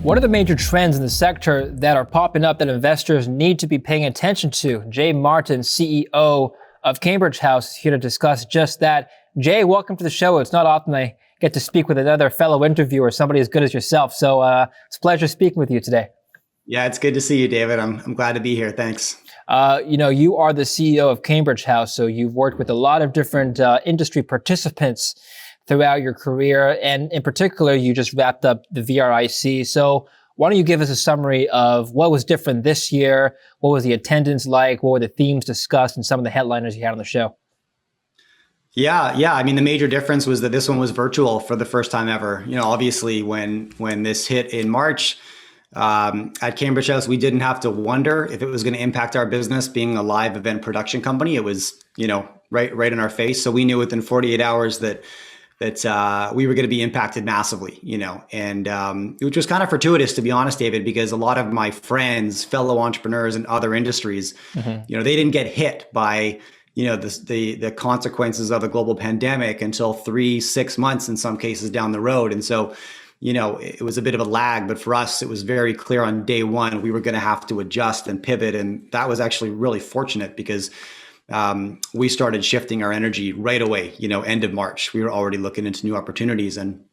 What are the major trends in the sector that are popping up that investors need to be paying attention to? Jay Martin, CEO of Cambridge House, is here to discuss just that. Jay, welcome to the show. It's not often I get to speak with another fellow interviewer, somebody as good as yourself. So it's a pleasure speaking with you today. Yeah, it's good to see you, David. I'm glad to be here. Thanks. You are the CEO of Cambridge House, so you've worked with a lot of different industry participants throughout your career. And in particular, you just wrapped up the VRIC. So why don't you give us a summary of what was different this year? What was the attendance like? What were the themes discussed and some of the headliners you had on the show? Yeah. I mean, the major difference was that this one was virtual for the first time ever. Obviously when this hit in March, at Cambridge House, we didn't have to wonder if it was going to impact our business being a live event production company. It was, right in our face. So we knew within 48 hours that we were going to be impacted massively, and which was kind of fortuitous, to be honest, David, because a lot of my friends, fellow entrepreneurs in other industries, they didn't get hit by, the consequences of a global pandemic until 3-6 months in some cases down the road. And so, it was a bit of a lag, but for us, it was very clear on day one, we were going to have to adjust and pivot. And that was actually really fortunate because we started shifting our energy right away, end of March. We were already looking into new opportunities. And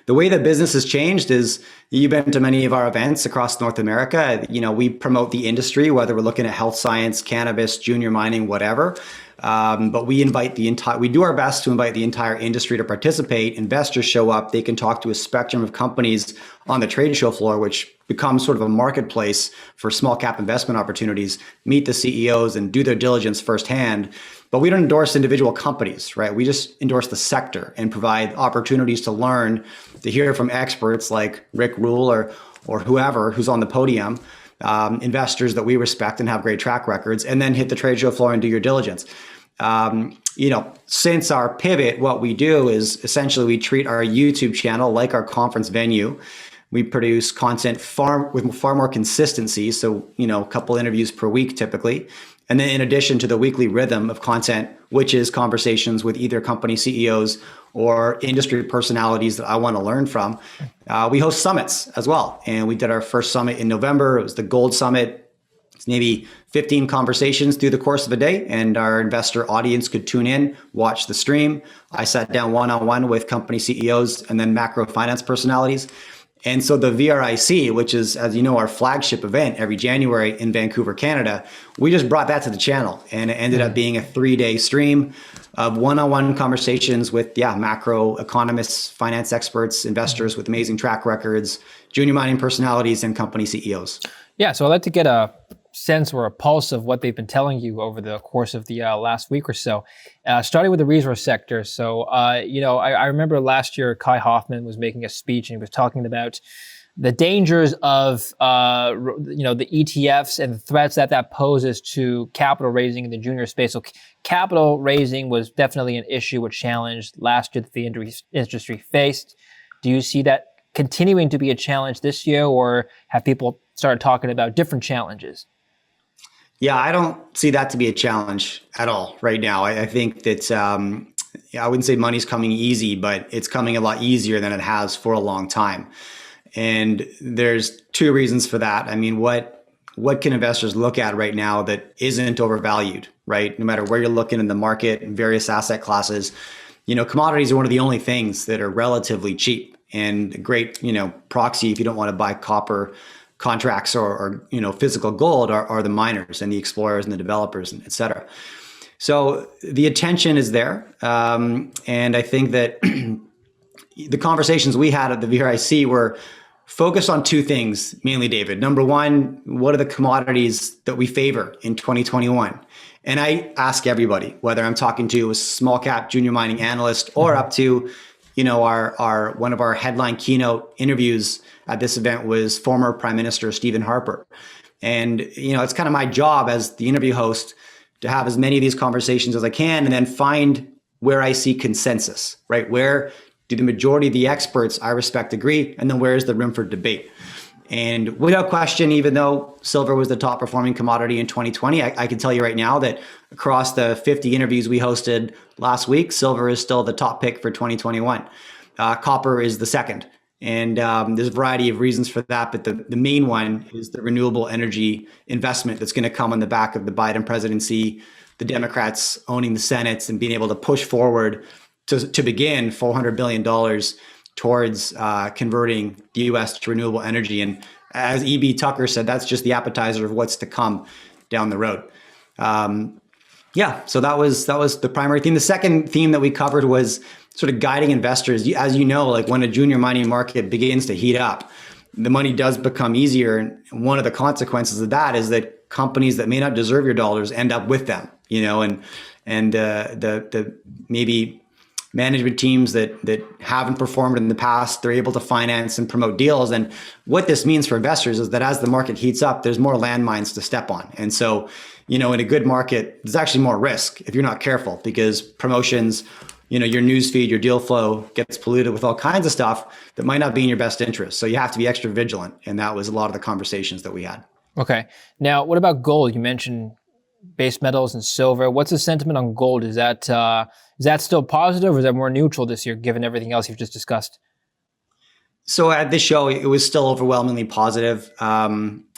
the way that business has changed is, you've been to many of our events across North America. We promote the industry, whether we're looking at health science, cannabis, junior mining, whatever. But we do our best to invite the entire industry to participate. Investors show up, they can talk to a spectrum of companies on the trade show floor, which becomes sort of a marketplace for small cap investment opportunities, meet the CEOs and do their diligence firsthand. But we don't endorse individual companies, right? We just endorse the sector and provide opportunities to learn, to hear from experts like Rick Rule or whoever who's on the podium, investors that we respect and have great track records, and then hit the trade show floor and do your diligence. Since our pivot, what we do is essentially we treat our YouTube channel like our conference venue. We produce content with far more consistency. So, a couple interviews per week typically. And then in addition to the weekly rhythm of content, which is conversations with either company CEOs or industry personalities that I want to learn from, we host summits as well. And we did our first summit in November. It was the Gold Summit. It's maybe 15 conversations through the course of a day, and our investor audience could tune in, watch the stream. I sat down one-on-one with company CEOs and then macro finance personalities. And so the VRIC, which is, as you know, our flagship event every January in Vancouver, Canada, we just brought that to the channel, and it ended up being a 3-day stream of one-on-one conversations with, macro economists, finance experts, investors with amazing track records, junior mining personalities, and company CEOs. Yeah, so I'd like to get a sense or a pulse of what they've been telling you over the course of the last week or so, starting with the resource sector. So, I remember last year, Kai Hoffman was making a speech and he was talking about the dangers of, the ETFs and the threats that poses to capital raising in the junior space. So capital raising was definitely an issue, a challenge last year that the industry faced. Do you see that continuing to be a challenge this year, or have people started talking about different challenges? Yeah, I don't see that to be a challenge at all right now. I think that, I wouldn't say money's coming easy, but it's coming a lot easier than it has for a long time. And there's two reasons for that. I mean, what can investors look at right now that isn't overvalued, right? No matter where you're looking in the market and various asset classes, commodities are one of the only things that are relatively cheap, and a great, proxy if you don't want to buy copper contracts or physical gold are the miners and the explorers and the developers, and et cetera. So the attention is there. And I think that the conversations we had at the VRIC were focused on two things, mainly, David. Number one, what are the commodities that we favor in 2021? And I ask everybody, whether I'm talking to a small cap junior mining analyst or up to, our one of our headline keynote interviews at this event was former Prime Minister Stephen Harper. And, it's kind of my job as the interview host to have as many of these conversations as I can, and then find where I see consensus, right? Where do the majority of the experts I respect agree? And then where is the room for debate? And without question, even though silver was the top performing commodity in 2020, I can tell you right now that across the 50 interviews we hosted last week, silver is still the top pick for 2021. Copper is the second. And there's a variety of reasons for that, but the main one is the renewable energy investment that's going to come on the back of the Biden presidency, the Democrats owning the Senate and being able to push forward to begin $400 billion towards converting the U.S. to renewable energy. And as E.B. Tucker said, that's just the appetizer of what's to come down the road. So that was the primary theme. The second theme that we covered was sort of guiding investors. As you know, like when a junior mining market begins to heat up, the money does become easier. And one of the consequences of that is that companies that may not deserve your dollars end up with them, and the maybe management teams that haven't performed in the past, they're able to finance and promote deals. And what this means for investors is that as the market heats up, there's more landmines to step on. And so, in a good market, there's actually more risk if you're not careful, because promotions, your newsfeed, your deal flow gets polluted with all kinds of stuff that might not be in your best interest. So you have to be extra vigilant. And that was a lot of the conversations that we had. Okay. Now, what about gold? You mentioned base metals and silver. What's the sentiment on gold? Is that still positive, or is that more neutral this year, given everything else you've just discussed? So at this show, it was still overwhelmingly positive.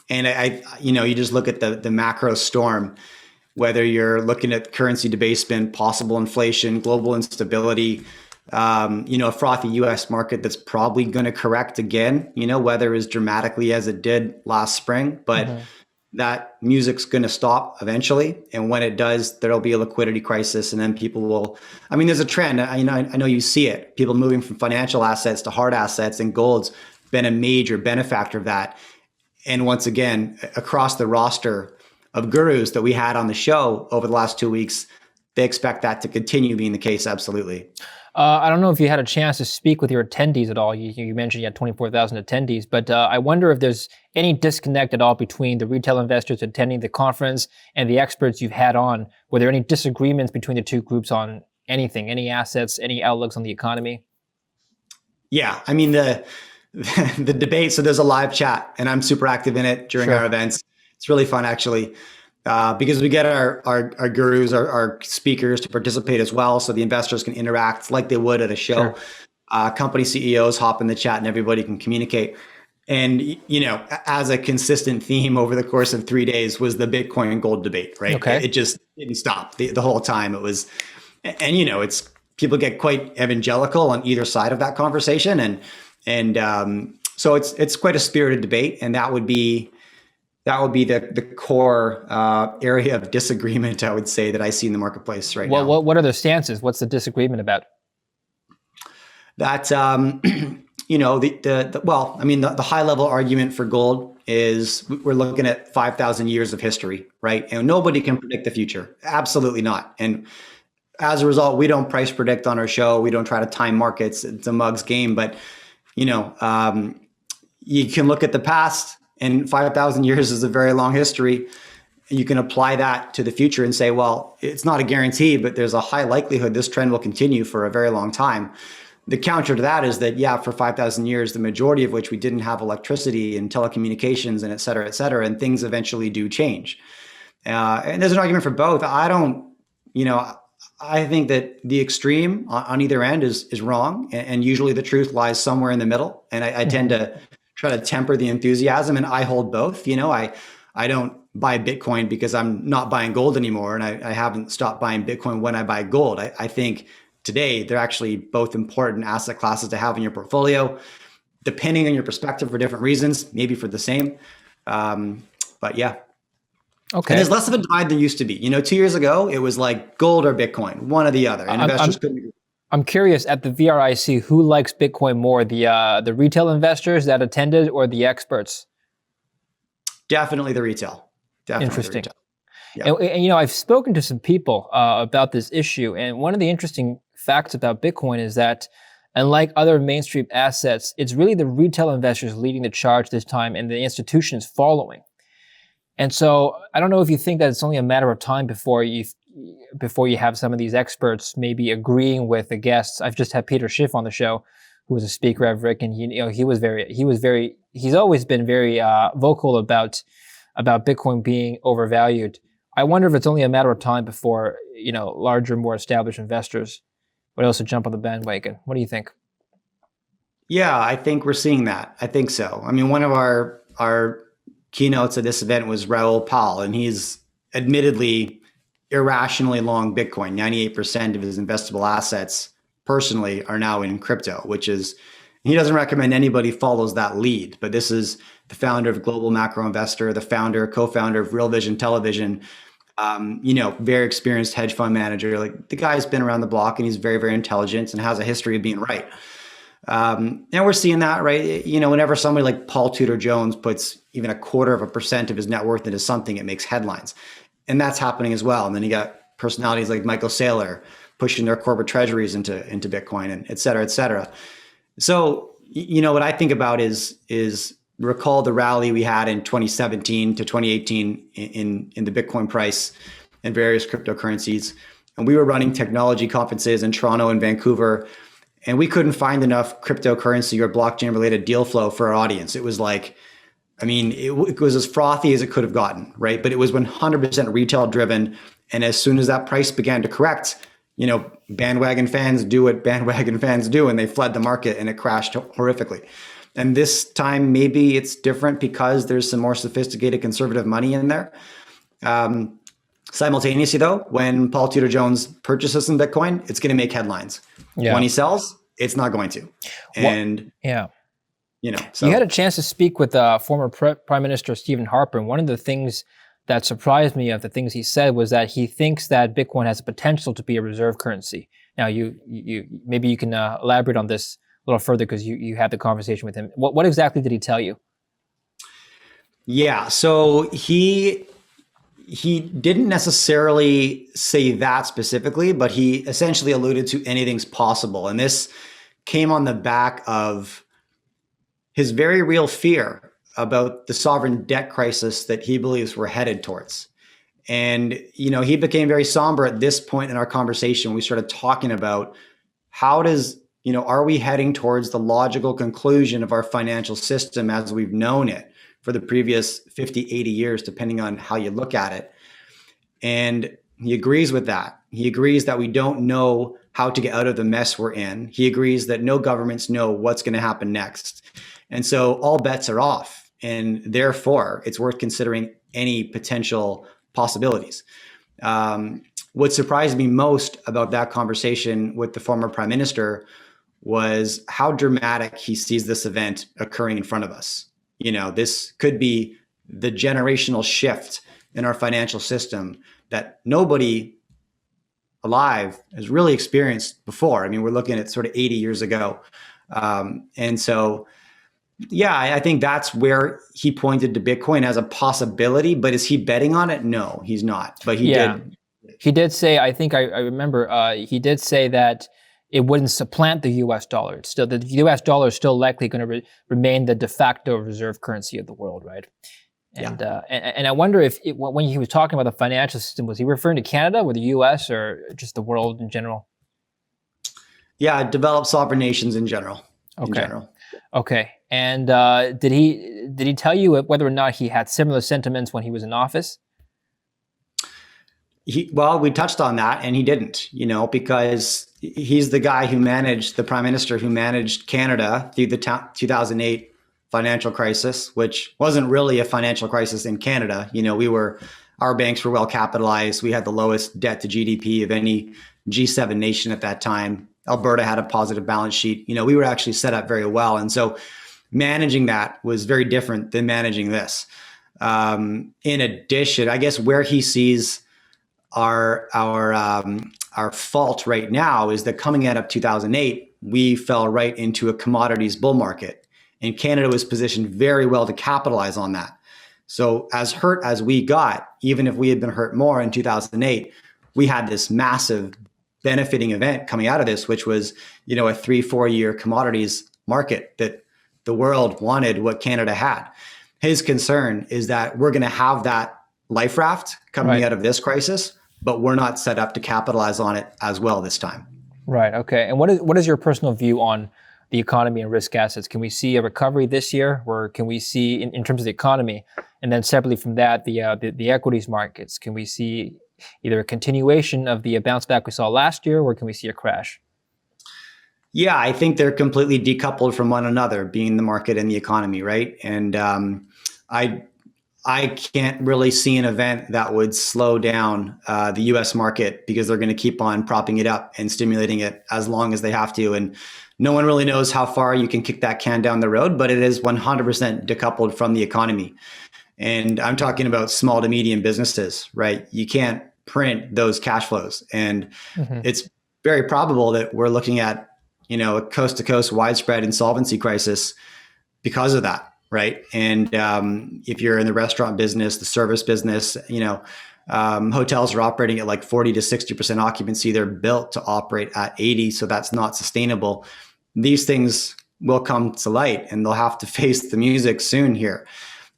And you just look at the macro storm, whether you're looking at currency debasement, possible inflation, global instability, a frothy U.S. market that's probably going to correct again, whether as dramatically as it did last spring, but that music's going to stop eventually. And when it does, there'll be a liquidity crisis, and then people will, there's a trend, I know you see it, people moving from financial assets to hard assets, and gold's been a major benefactor of that. And once again, across the roster of gurus that we had on the show over the last 2 weeks, they expect that to continue being the case. Absolutely. I don't know if you had a chance to speak with your attendees at all. You mentioned you had 24,000 attendees, but I wonder if there's any disconnect at all between the retail investors attending the conference and the experts you've had on. Were there any disagreements between the two groups on anything, any assets, any outlooks on the economy? Yeah, the debate. So there's a live chat, and I'm super active in it during our events. It's really fun, actually, because we get our gurus, our speakers to participate as well, so the investors can interact like they would at a show. Company CEOs hop in the chat, and everybody can communicate. And as a consistent theme over the course of 3 days was the Bitcoin and gold debate, right? Okay. It just didn't stop the whole time. It was, and it's people get quite evangelical on either side of that conversation, and so it's quite a spirited debate, and that would be the core area of disagreement, I would say, that I see in the marketplace right now. What are their stances? What's the disagreement about? That the high level argument for gold is we're looking at 5,000 years of history, right? And nobody can predict the future. Absolutely not. And as a result, we don't price predict on our show. We don't try to time markets. It's a mug's game. But you can look at the past, and 5,000 years is a very long history. You can apply that to the future and say, well, it's not a guarantee, but there's a high likelihood this trend will continue for a very long time. The counter to that is that, for 5,000 years, the majority of which we didn't have electricity and telecommunications and et cetera, and things eventually do change. And there's an argument for both. I think that the extreme on either end is wrong, and usually the truth lies somewhere in the middle. And I tend to try to temper the enthusiasm, and I hold both. I don't buy Bitcoin because I'm not buying gold anymore, and I haven't stopped buying Bitcoin when I buy gold. I think today they're actually both important asset classes to have in your portfolio, depending on your perspective for different reasons, maybe for the same. But yeah. Okay. And there's less of a divide than used to be. 2 years ago, it was like gold or Bitcoin, one or the other. And investors couldn't agree. I'm curious, at the VRIC, who likes Bitcoin more, the retail investors that attended or the experts? Definitely the retail. Interesting. Yep. And I've spoken to some people about this issue, and one of the interesting facts about Bitcoin is that, unlike other mainstream assets, it's really the retail investors leading the charge this time, and the institutions following. And so I don't know if you think that it's only a matter of time before you have some of these experts maybe agreeing with the guests. I've just had Peter Schiff on the show, who was a speaker at Rick, and he's always been very vocal about Bitcoin being overvalued. I wonder if it's only a matter of time before larger, more established investors would also jump on the bandwagon. What do you think? Yeah, I think we're seeing that. I think so. I mean, one of our keynotes at this event was Raoul Pal, and he's admittedly irrationally long Bitcoin. 98% of his investable assets personally are now in crypto, which is he doesn't recommend anybody follows that lead. But this is the founder of Global Macro Investor, the founder, co-founder of Real Vision Television. Very experienced hedge fund manager. Like the guy's been around the block and he's very, very intelligent and has a history of being right. And we're seeing that, right? Whenever somebody like Paul Tudor Jones puts even 0.25% of his net worth into something, it makes headlines. And that's happening as well. And then you got personalities like Michael Saylor pushing their corporate treasuries into Bitcoin and et cetera, et cetera. So, what I think about is recall the rally we had in 2017 to 2018 in the Bitcoin price and various cryptocurrencies. And we were running technology conferences in Toronto and Vancouver, and we couldn't find enough cryptocurrency or blockchain related deal flow for our audience. It was like, it was as frothy as it could have gotten, right? But it was 100% retail driven. And as soon as that price began to correct, bandwagon fans do what bandwagon fans do, and they fled the market and it crashed horrifically. And this time, maybe it's different because there's some more sophisticated conservative money in there. Simultaneously, though, when Paul Tudor Jones purchases some Bitcoin, it's going to make headlines. Yeah. When he sells, it's not going to. And yeah, so you had a chance to speak with former Prime Minister Stephen Harper, and one of the things that surprised me of the things he said was that he thinks that Bitcoin has the potential to be a reserve currency. Now, you maybe you can elaborate on this a little further because you had the conversation with him. What exactly did he tell you? Yeah, so he didn't necessarily say that specifically, but he essentially alluded to anything's possible. And this came on the back of his very real fear about the sovereign debt crisis that he believes we're headed towards. And, he became very somber at this point in our conversation. We started talking about are we heading towards the logical conclusion of our financial system as we've known it for the previous 50, 80 years, depending on how you look at it. And he agrees with that. He agrees that we don't know how to get out of the mess we're in. He agrees that no governments know what's going to happen next. And so all bets are off. And therefore, it's worth considering any potential possibilities. What surprised me most about that conversation with the former prime minister was how dramatic he sees this event occurring in front of us. This could be the generational shift in our financial system that nobody alive has really experienced before. We're looking at sort of 80 years ago. And so, yeah, I think that's where he pointed to Bitcoin as a possibility, but is he betting on it? No, he's not, but he did. He did say, I think I remember, he did say that it wouldn't supplant the U.S. dollar. It's still, the U.S. dollar is still likely going to remain the de facto reserve currency of the world, right? And and I wonder if when he was talking about the financial system, was he referring to Canada or the U.S. or just the world in general? Yeah, developed sovereign nations in general. Okay. And did he tell you whether or not he had similar sentiments when he was in office? We touched on that, and he didn't, because he's the guy the prime minister who managed Canada through the 2008 financial crisis, which wasn't really a financial crisis in Canada. Our banks were well capitalized. We had the lowest debt to GDP of any G7 nation at that time. Alberta had a positive balance sheet. We were actually set up very well. And so managing that was very different than managing this. In addition, I guess where he sees our fault right now is that coming out of 2008, we fell right into a commodities bull market, and Canada was positioned very well to capitalize on that. So as hurt as we got, even if we had been hurt more in 2008, we had this massive benefiting event coming out of this, which was, a 3-4 year commodities market that the world wanted what Canada had. His concern is that we're going to have that life raft coming out of this crisis, but we're not set up to capitalize on it as well this time. Right. Okay. And what is your personal view on the economy and risk assets? Can we see a recovery this year, or can we see in terms of the economy, and then separately from that, the equities markets? Can we see either a continuation of the bounce back we saw last year, or can we see a crash? Yeah, I think they're completely decoupled from one another, being the market and the economy, right? And I I can't really see an event that would slow down the U.S. market because they're going to keep on propping it up and stimulating it as long as they have to. And no one really knows how far you can kick that can down the road, but it is 100% decoupled from the economy. And I'm talking about small to medium businesses, right? You can't print those cash flows. And Hmm. it's very probable that we're looking at, a coast to coast widespread insolvency crisis because of that, right? And if you're in the restaurant business, the service business, hotels are operating at like 40 to 60% occupancy. They're built to operate at 80, so that's not sustainable. These things will come to light, and they'll have to face the music soon here.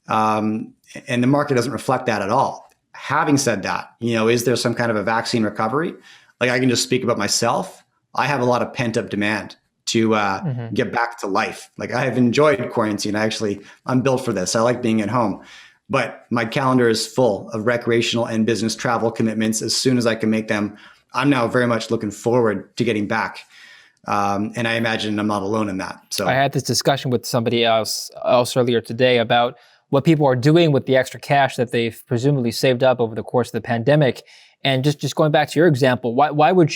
Um, and the market doesn't reflect that at all. Having said that, is there some kind of a vaccine recovery? Like, I can just speak about myself. I have a lot of pent up demand to Hmm. get back to life. Like, I have enjoyed quarantine. I'm built for this. I like being at home, but my calendar is full of recreational and business travel commitments. As soon as I can make them, I'm now very much looking forward to getting back. And I imagine I'm not alone in that. I So, had this discussion with somebody else earlier today about what people are doing with the extra cash that they've presumably saved up over the course of the pandemic. And just going back to your example, why would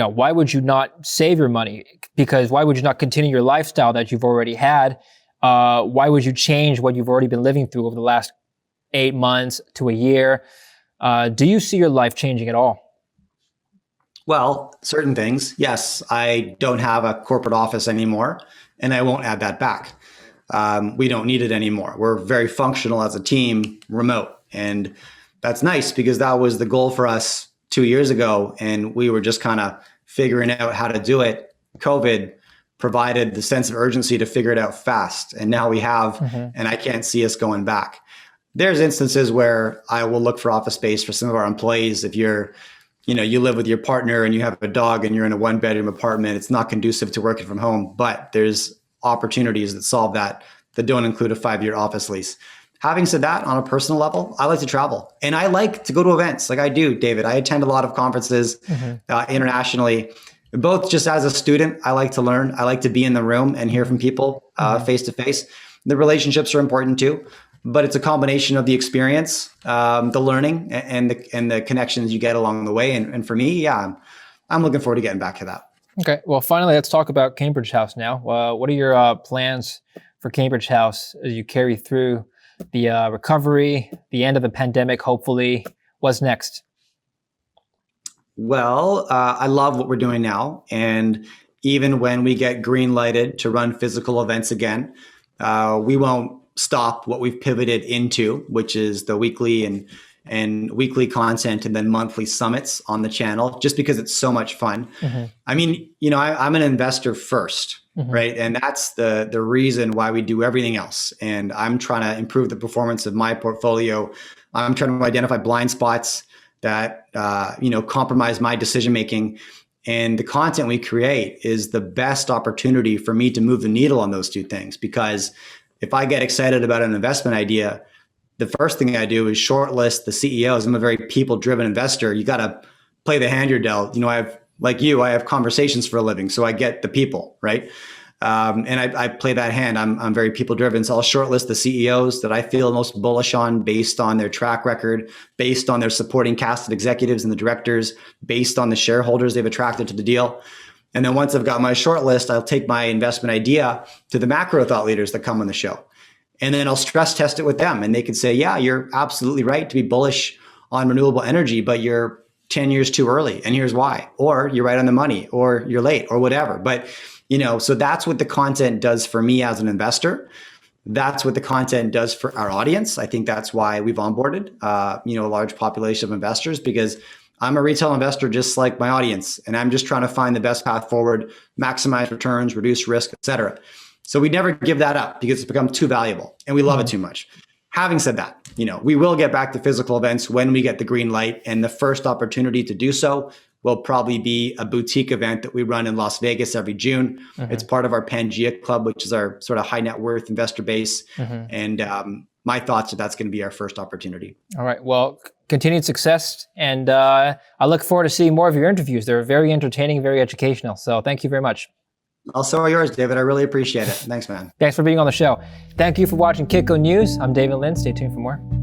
why would you not save your money? Because why would you not continue your lifestyle that you've already had? Why would you change what you've already been living through over the last 8 months to a year? Do you see your life changing at all? well, certain things, yes, I don't have a corporate office anymore, and I won't add that back. We don't need it anymore. We're very functional as a team, remote. And that's nice because that was the goal for us 2 years ago. And we were just kind of figuring out how to do it. COVID provided the sense of urgency to figure it out fast. And now we have, Hmm. and I can't see us going back. There's instances where I will look for office space for some of our employees. If you live with your partner and you have a dog and you're in a 1 bedroom apartment, it's not conducive to working from home, but there's opportunities that solve that don't include a 5-year office lease. Having said that, on a personal level, I like to travel and I like to go to events like I do, David. I attend a lot of conferences Hmm. internationally, both just as a student. I like to learn. I like to be in the room and hear from people Hmm. face to face. The relationships are important too, but it's a combination of the experience, the learning, and the connections you get along the way. And for me, yeah, I'm looking forward to getting back to that. Okay. Well, finally, let's talk about Cambridge House now. What are your plans for Cambridge House as you carry through the recovery, the end of the pandemic, hopefully? What's next? Well, I love what we're doing now. And even when we get green lighted to run physical events again, we won't stop what we've pivoted into, which is the weekly and weekly content and then monthly summits on the channel, just because it's so much fun. Hmm. I mean, I'm an investor first, Hmm. right? And that's the reason why we do everything else. And I'm trying to improve the performance of my portfolio. I'm trying to identify blind spots that compromise my decision making. And the content we create is the best opportunity for me to move the needle on those two things. Because if I get excited about an investment idea, the first thing I do is shortlist the CEOs. I'm a very people-driven investor. You got to play the hand you're dealt. I have conversations for a living, so I get the people, right? And I play that hand. I'm very people-driven, so I'll shortlist the CEOs that I feel most bullish on based on their track record, based on their supporting cast of executives and the directors, based on the shareholders they've attracted to the deal. And then once I've got my shortlist, I'll take my investment idea to the macro thought leaders that come on the show. And then I'll stress test it with them. And they can say, yeah, you're absolutely right to be bullish on renewable energy, but you're 10 years too early. And here's why. Or you're right on the money, or you're late, or whatever. But, so that's what the content does for me as an investor. That's what the content does for our audience. I think that's why we've onboarded, a large population of investors, because I'm a retail investor just like my audience. And I'm just trying to find the best path forward, maximize returns, reduce risk, et cetera. So we never give that up because it's become too valuable and we love it Hmm. too much. Having said that, we will get back to physical events when we get the green light. And the first opportunity to do so will probably be a boutique event that we run in Las Vegas every June. Hmm. It's part of our Pangea Club, which is our sort of high net worth investor base. Hmm. And my thoughts are that's going to be our first opportunity. All right. Well, continued success. And I look forward to seeing more of your interviews. They're very entertaining, very educational. So thank you very much. Also yours, David. I really appreciate it. Thanks, man. Thanks for being on the show. Thank you for watching Kitco News. I'm David Lynn. Stay tuned for more.